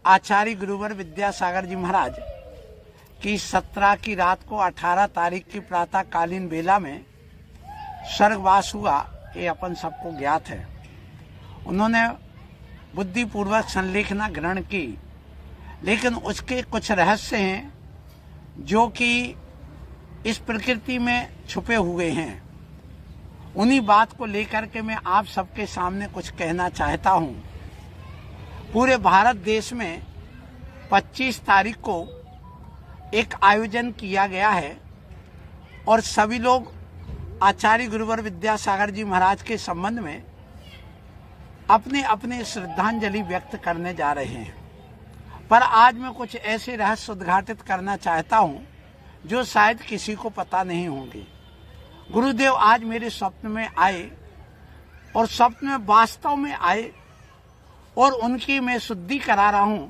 आचार्य गुरुवर विद्यासागर जी महाराज की 17 की रात को 18 तारीख की प्रातःकालीन बेला में स्वर्गवास हुआ, ये अपन सबको ज्ञात है। उन्होंने बुद्धिपूर्वक संलेखना ग्रहण की, लेकिन उसके कुछ रहस्य हैं जो कि इस प्रकृति में छुपे हुए हैं। उन्हीं बात को लेकर के मैं आप सबके सामने कुछ कहना चाहता हूं। पूरे भारत देश में 25 तारीख को एक आयोजन किया गया है और सभी लोग आचार्य गुरुवर विद्यासागर जी महाराज के संबंध में अपने अपने श्रद्धांजलि व्यक्त करने जा रहे हैं। पर आज मैं कुछ ऐसे रहस्य उद्घाटित करना चाहता हूं जो शायद किसी को पता नहीं होंगे। गुरुदेव आज मेरे स्वप्न में आए और स्वप्न में वास्तव में आए और उनकी मैं शुद्धि करा रहा हूं,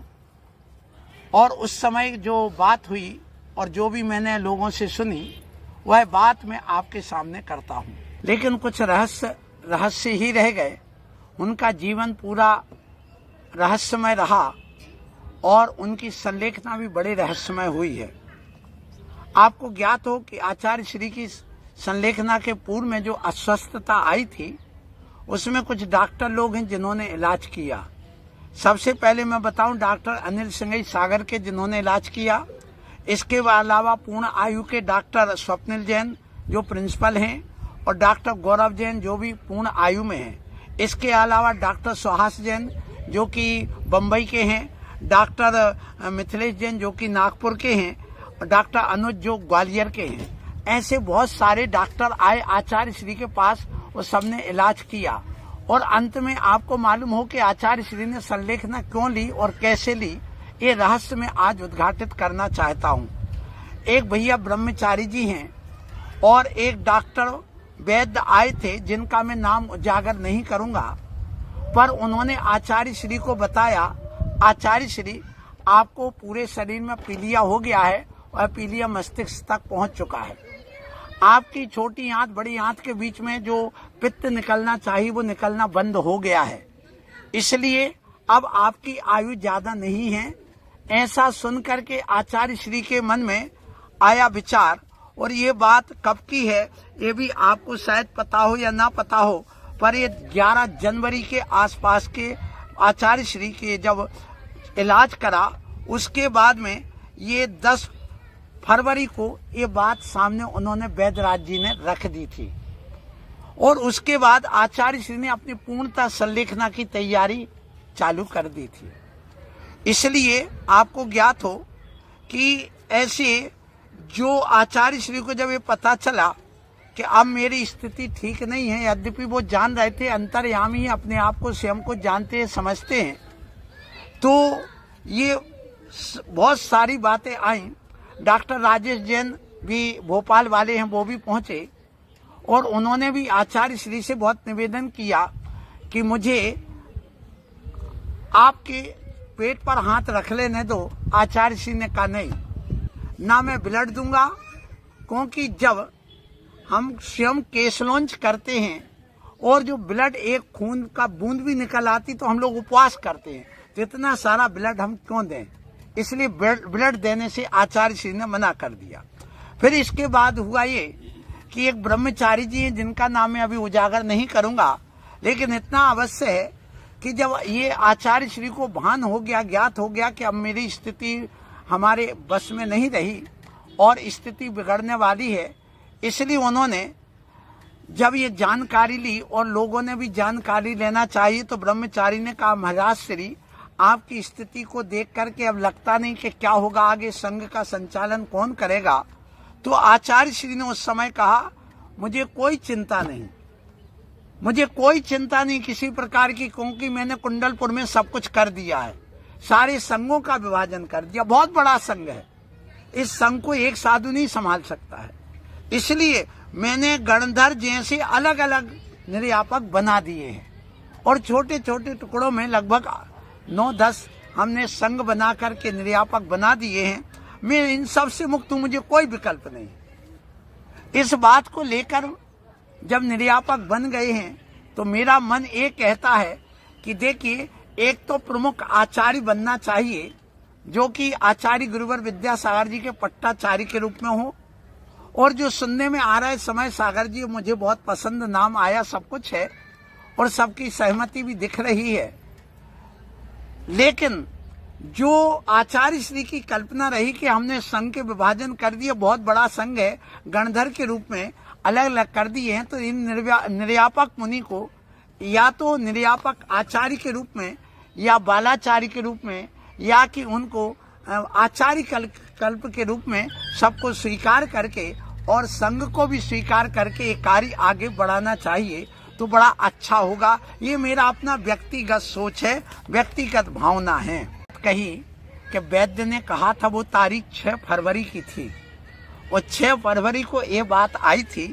और उस समय जो बात हुई और जो भी मैंने लोगों से सुनी वह बात मैं आपके सामने करता हूं। लेकिन कुछ रहस्य ही रह गए। उनका जीवन पूरा रहस्यमय रहा और उनकी संलेखना भी बड़े रहस्यमय हुई है। आपको ज्ञात हो कि आचार्य श्री की संलेखना के पूर्व में जो अस्वस्थता आई थी उसमें कुछ डॉक्टर लोग हैं जिन्होंने इलाज किया। सबसे पहले मैं बताऊं डॉक्टर अनिल सिंह सागर के जिन्होंने इलाज किया। इसके अलावा पूर्ण आयु के डॉक्टर स्वप्निल जैन जो प्रिंसिपल हैं और डॉक्टर गौरव जैन जो भी पूर्ण आयु में हैं। इसके अलावा डॉक्टर सुहास जैन जो कि बम्बई के हैं, डॉक्टर मिथिलेश जैन जो कि नागपुर के हैं और डॉक्टर अनुज जो ग्वालियर के हैं। ऐसे बहुत सारे डॉक्टर आए आचार्य श्री के पास और सबने इलाज किया। और अंत में आपको मालूम हो कि आचार्य श्री ने संलेखना क्यों ली और कैसे ली, ये रहस्य मैं आज उद्घाटित करना चाहता हूँ। एक भैया ब्रह्मचारी जी हैं और एक डॉक्टर वैद्य आए थे जिनका मैं नाम उजागर नहीं करूंगा, पर उन्होंने आचार्य श्री को बताया, आचार्य श्री आपको पूरे शरीर में पीलिया हो गया है और पीलिया मस्तिष्क तक पहुंच चुका है। आपकी छोटी आंत बड़ी आंत के बीच में जो पित्त निकलना चाहिए वो निकलना बंद हो गया है, इसलिए अब आपकी आयु ज्यादा नहीं है। ऐसा सुनकर के आचार्य श्री के मन में आया विचार, और ये बात कब की है ये भी आपको शायद पता हो या ना पता हो, पर ये 11 जनवरी के आसपास के आचार्य श्री के जब इलाज करा उसके बाद में ये 10 फरवरी को ये बात सामने उन्होंने वैद्यराज जी ने रख दी थी। और उसके बाद आचार्य श्री ने अपनी पूर्णतः संलेखना की तैयारी चालू कर दी थी। इसलिए आपको ज्ञात हो कि ऐसे जो आचार्य श्री को जब ये पता चला कि अब मेरी स्थिति ठीक नहीं है, यद्यपि वो जान रहे थे अंतर्यामी अपने आप को स्वयं को जानते हैं समझते हैं, तो ये बहुत सारी बातें आई। डॉक्टर राजेश जैन भी भोपाल वाले हैं, वो भी पहुंचे और उन्होंने भी आचार्य श्री से बहुत निवेदन किया कि मुझे आपके पेट पर हाथ रख लेने दो। आचार्य श्री ने कहा नहीं, ना मैं ब्लड दूंगा, क्योंकि जब हम स्वयं केस लॉन्च करते हैं और जो ब्लड एक खून का बूंद भी निकल आती तो हम लोग उपवास करते हैं, तो इतना सारा ब्लड हम क्यों दें, इसलिए ब्लड देने से आचार्य श्री ने मना कर दिया। फिर इसके बाद हुआ ये कि एक ब्रह्मचारी जी हैं जिनका नाम मैं अभी उजागर नहीं करूंगा, लेकिन इतना अवश्य है कि जब ये आचार्य श्री को भान हो गया, ज्ञात हो गया कि अब मेरी स्थिति हमारे बस में नहीं रही और स्थिति बिगड़ने वाली है, इसलिए उन्होंने जब ये जानकारी ली और लोगों ने भी जानकारी लेना चाहिए, तो ब्रह्मचारी ने कहा महाराज श्री आपकी स्थिति को देख करके अब लगता नहीं कि क्या होगा आगे, संघ का संचालन कौन करेगा। तो आचार्य श्री ने उस समय कहा मुझे कोई चिंता नहीं, मुझे कोई चिंता नहीं किसी प्रकार की, क्योंकि मैंने कुंडलपुर में सब कुछ कर दिया है, सारे संघों का विभाजन कर दिया, बहुत बड़ा संघ है, इस संघ को एक साधु नहीं संभाल सकता है, इसलिए मैंने गणधर जैसे अलग अलग निर्यापक बना दिए हैं और छोटे छोटे टुकड़ों में लगभग 9-10 हमने संघ बना करके निर्यापक बना दिए हैं। मैं इन सब से मुक्त हूं, मुझे कोई विकल्प नहीं। इस बात को लेकर जब निर्यापक बन गए हैं तो मेरा मन ये कहता है कि देखिए एक तो प्रमुख आचार्य बनना चाहिए, जो कि आचार्य गुरुवर विद्यासागर जी के पट्टाचार्य के रूप में हो। और जो सुनने में आ रहा है समय सागर जी, मुझे बहुत पसंद नाम आया, सब कुछ है और सबकी सहमति भी दिख रही है। लेकिन जो आचार्य श्री की कल्पना रही कि हमने संघ के विभाजन कर दिए, बहुत बड़ा संघ है, गणधर के रूप में अलग अलग कर दिए हैं, तो इन निर्यापक मुनि को या तो निर्यापक आचार्य के रूप में या बालाचार्य के रूप में या कि उनको आचार्य कल्प के रूप में सबको स्वीकार करके और संघ को भी स्वीकार करके एक कार्य आगे बढ़ाना चाहिए, तो बड़ा अच्छा होगा। ये मेरा अपना व्यक्तिगत सोच है, व्यक्तिगत भावना है। कही कि वैद्य ने कहा था, वो तारीख 6 फरवरी की थी और 6 फरवरी को ये बात आई थी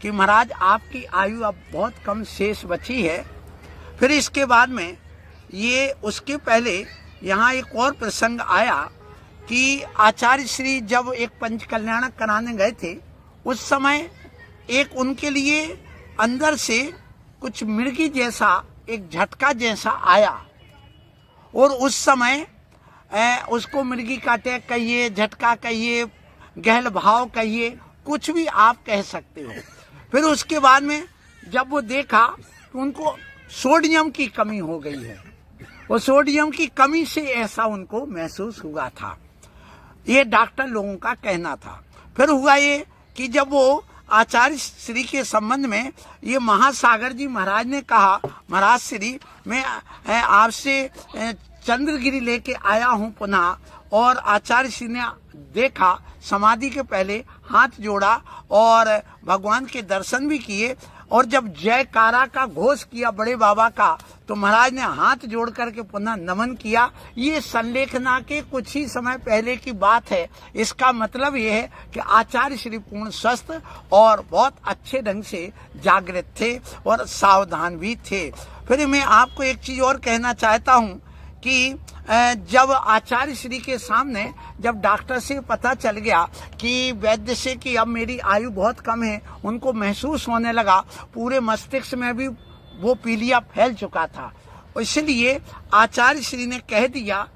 कि महाराज आपकी आयु अब बहुत कम शेष बची है। फिर इसके बाद में ये उसके पहले यहाँ एक और प्रसंग आया कि आचार्य श्री जब एक पंच कल्याणक कराने गए थे, उस समय एक उनके लिए अंदर से कुछ मृगी जैसा एक झटका जैसा आया और उस समय उसको मृगी का अटैक कहिए, झटका कहिए, गहल भाव कहिए, कुछ भी आप कह सकते हो। फिर उसके बाद में जब वो देखा तो उनको सोडियम की कमी हो गई है और सोडियम की कमी से ऐसा उनको महसूस हुआ था, ये डॉक्टर लोगों का कहना था। फिर हुआ ये कि जब वो आचार्य श्री के संबंध में ये महासागर जी महाराज ने कहा, महाराज श्री मैं आपसे चंद्रगिरी लेके आया हूँ पुनः, और आचार्य श्री ने देखा, समाधि के पहले हाथ जोड़ा और भगवान के दर्शन भी किए और जब जयकारा का घोष किया बड़े बाबा का, तो महाराज ने हाथ जोड़ करके पुनः नमन किया। ये संलेखना के कुछ ही समय पहले की बात है। इसका मतलब ये है कि आचार्य श्री पूर्ण स्वस्थ और बहुत अच्छे ढंग से जागृत थे और सावधान भी थे। फिर मैं आपको एक चीज और कहना चाहता हूँ कि जब आचार्य श्री के सामने जब डॉक्टर से पता चल गया कि वैद्य से कि अब मेरी आयु बहुत कम है, उनको महसूस होने लगा पूरे मस्तिष्क में भी वो पीलिया फैल चुका था। इसलिए आचार्य श्री ने कह दिया,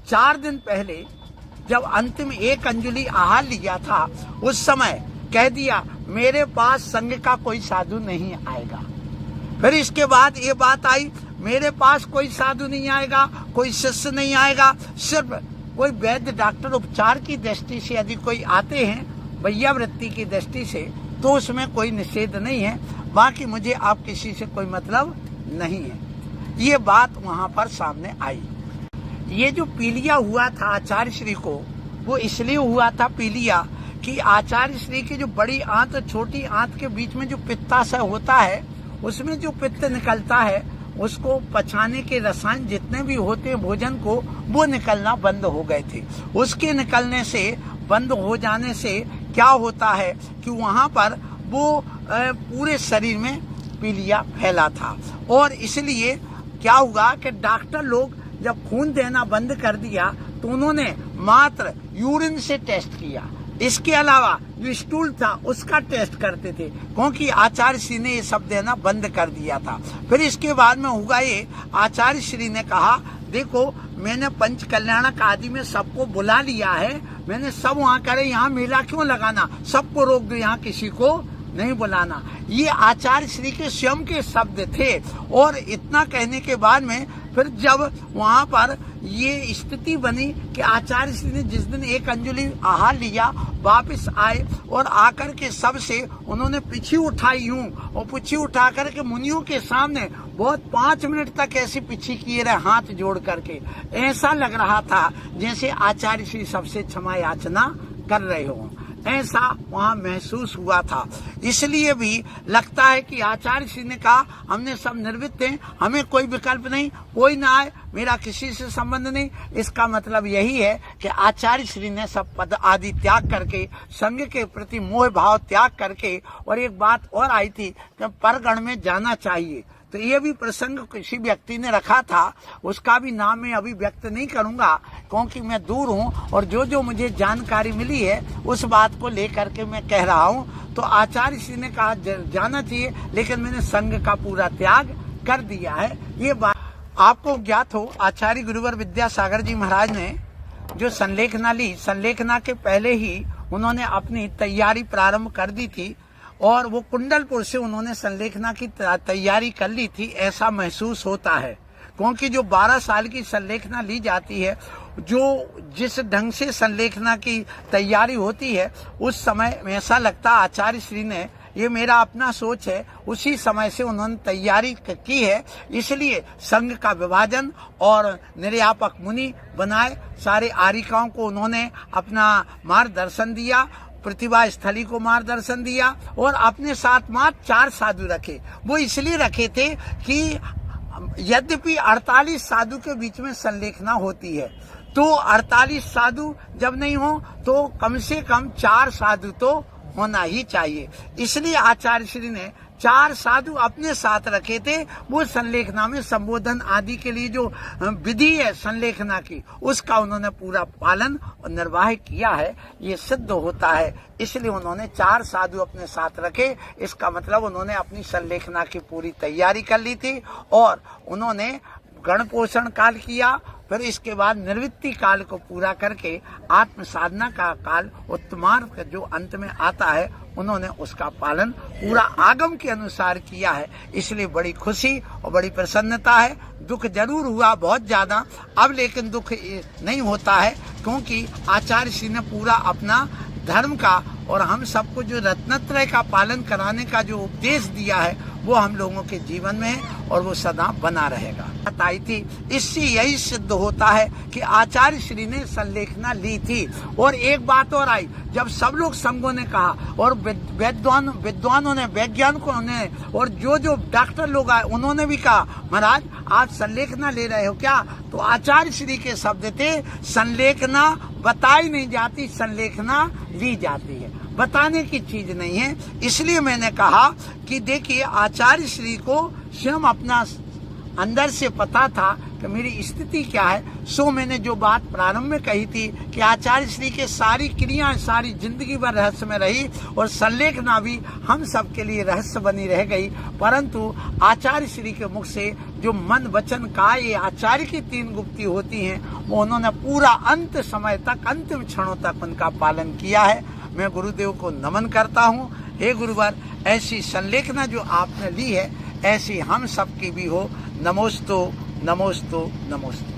4 दिन पहले जब अंतिम 1 अंजलि आहार लिया था, उस समय कह दिया मेरे पास संघ का कोई साधु नहीं आएगा। फिर इसके बाद ये बात आई, मेरे पास कोई साधु नहीं आएगा, कोई शिष्य नहीं आएगा, सिर्फ कोई वैद्य डॉक्टर उपचार की दृष्टि से यदि कोई आते हैं, वैयावृत्ति की दृष्टि से, तो उसमें कोई निषेध नहीं है, बाकी मुझे आप किसी से कोई मतलब नहीं है। ये बात वहां पर सामने आई। ये जो पीलिया हुआ था आचार्य श्री को, वो इसलिए हुआ था पीलिया कि आचार्य श्री की जो बड़ी आंत छोटी आंत के बीच में जो पित्ताशय होता है, उसमें जो पित्त निकलता है, उसको पचाने के रसायन जितने भी होते हैं भोजन को, वो निकलना बंद हो गए थे। उसके निकलने से, बंद हो जाने से क्या होता है कि वहां पर वो पूरे शरीर में पीलिया फैला था। और इसलिए क्या हुआ कि डॉक्टर लोग जब खून देना बंद कर दिया तो उन्होंने मात्र यूरिन से टेस्ट किया, इसके अलावा जो स्टूल था उसका टेस्ट करते थे, क्योंकि आचार्य श्री ने ये सब देना बंद कर दिया था। फिर इसके बाद में हुआ ये, आचार्य श्री ने कहा देखो मैंने पंच कल्याणक आदि में सबको बुला लिया है, मैंने सब वहाँ करे, यहाँ मेला क्यों लगाना, सबको रोक दो, यहाँ किसी को नहीं बुलाना। ये आचार्य श्री के स्वयं के शब्द थे। और इतना कहने के बाद में फिर जब वहाँ पर ये स्थिति बनी कि आचार्य श्री ने जिस दिन 1 अंजलि आहार लिया, वापस आए और आकर के सबसे उन्होंने पिछी उठाई यूं, और पिछी उठा करके मुनियों के सामने बहुत 5 मिनट तक ऐसी पिछी किए रहे हाथ जोड़ करके। ऐसा लग रहा था जैसे आचार्य श्री सबसे क्षमा याचना कर रहे हो, ऐसा वहाँ महसूस हुआ था। इसलिए भी लगता है कि आचार्य श्री ने कहा हमने सब निर्वृत्त हैं, हमें कोई विकल्प नहीं, कोई ना आए, मेरा किसी से संबंध नहीं। इसका मतलब यही है कि आचार्य श्री ने सब पद आदि त्याग करके, संघ के प्रति मोह भाव त्याग करके, और एक बात और आई थी कि परगण में जाना चाहिए। तो ये भी प्रसंग किसी व्यक्ति ने रखा था, उसका भी नाम मैं अभी व्यक्त नहीं करूंगा क्योंकि मैं दूर हूं, और जो जो मुझे जानकारी मिली है उस बात को लेकर के मैं कह रहा हूं। तो आचार्य श्री ने कहा जाना चाहिए, लेकिन मैंने संघ का पूरा त्याग कर दिया है। ये बात आपको ज्ञात हो आचार्य गुरुवर विद्यासागर जी महाराज ने जो संलेखना ली, संलेखना के पहले ही उन्होंने अपनी तैयारी प्रारंभ कर दी थी और वो कुंडलपुर से उन्होंने संलेखना की तैयारी कर ली थी, ऐसा महसूस होता है। क्योंकि जो 12 साल की संलेखना ली जाती है, जो जिस ढंग से संलेखना की तैयारी होती है, उस समय में ऐसा लगता आचार्य श्री ने, ये मेरा अपना सोच है, उसी समय से उन्होंने तैयारी की है। इसलिए संघ का विभाजन और निर्यापक मुनि बनाए, सारे आरिकाओं को उन्होंने अपना मार्गदर्शन दिया, प्रतिभा स्थली को मार्गदर्शन दिया और अपने साथ मात्र 4 साधु रखे। वो इसलिए रखे थे कि यद्यपि 48 साधु के बीच में संलेखना होती है, तो 48 साधु जब नहीं हो तो कम से कम 4 साधु तो होना ही चाहिए। इसलिए आचार्य श्री ने 4 साधु अपने साथ रखे थे। वो संलेखना में संबोधन आदि के लिए जो विधि है संलेखना की, उसका उन्होंने पूरा पालन और निर्वाह किया है, ये सिद्ध होता है। इसलिए उन्होंने 4 साधु अपने साथ रखे। इसका मतलब उन्होंने अपनी संलेखना की पूरी तैयारी कर ली थी और उन्होंने गण पोषण काल किया, फिर इसके बाद निवृत्ति काल को पूरा करके आत्म साधना का काल उत्तमार्ग जो अंत में आता है, उन्होंने उसका पालन पूरा आगम के अनुसार किया है। इसलिए बड़ी खुशी और बड़ी प्रसन्नता है। दुख जरूर हुआ बहुत ज्यादा, अब लेकिन दुख नहीं होता है, क्योंकि आचार्य श्री ने पूरा अपना धर्म का और हम सबको जो रत्नत्रय का पालन कराने का जो उपदेश दिया है, वो हम लोगों के जीवन में है और वो सदा बना रहेगा। आई थी, इससे यही सिद्ध होता है कि आचार्य श्री ने संलेखना ली थी। और एक बात और आई, जब सब लोग संघों ने कहा और विद्वानों ने, वैज्ञानिकों ने और जो डॉक्टर लोग आए, उन्होंने भी कहा महाराज आप संलेखना ले रहे हो क्या? तो आचार्य श्री के शब्द थे, संलेखना बताई नहीं जाती, संलेखना ली जाती है, बताने की चीज नहीं है। इसलिए मैंने कहा कि देखिए आचार्य श्री को स्वयं अपना अंदर से पता था कि मेरी स्थिति क्या है। सो मैंने जो बात प्रारंभ में कही थी कि आचार्य श्री के सारी क्रियाएं सारी जिंदगी भर रहस्य में रही और संलेखना भी हम सब के लिए रहस्य बनी रह गई, परंतु आचार्य श्री के मुख से जो मन वचन काय आचार्य की 3 गुप्ती होती हैं, वो उन्होंने पूरा अंत समय तक, अंतिम क्षणों तक उनका पालन किया है। मैं गुरुदेव को नमन करता हूँ। हे गुरुवर, ऐसी संलेखना जो आपने ली है, ऐसी हम सब की भी हो। नमोस्तु नमोस्तु नमोस्तु।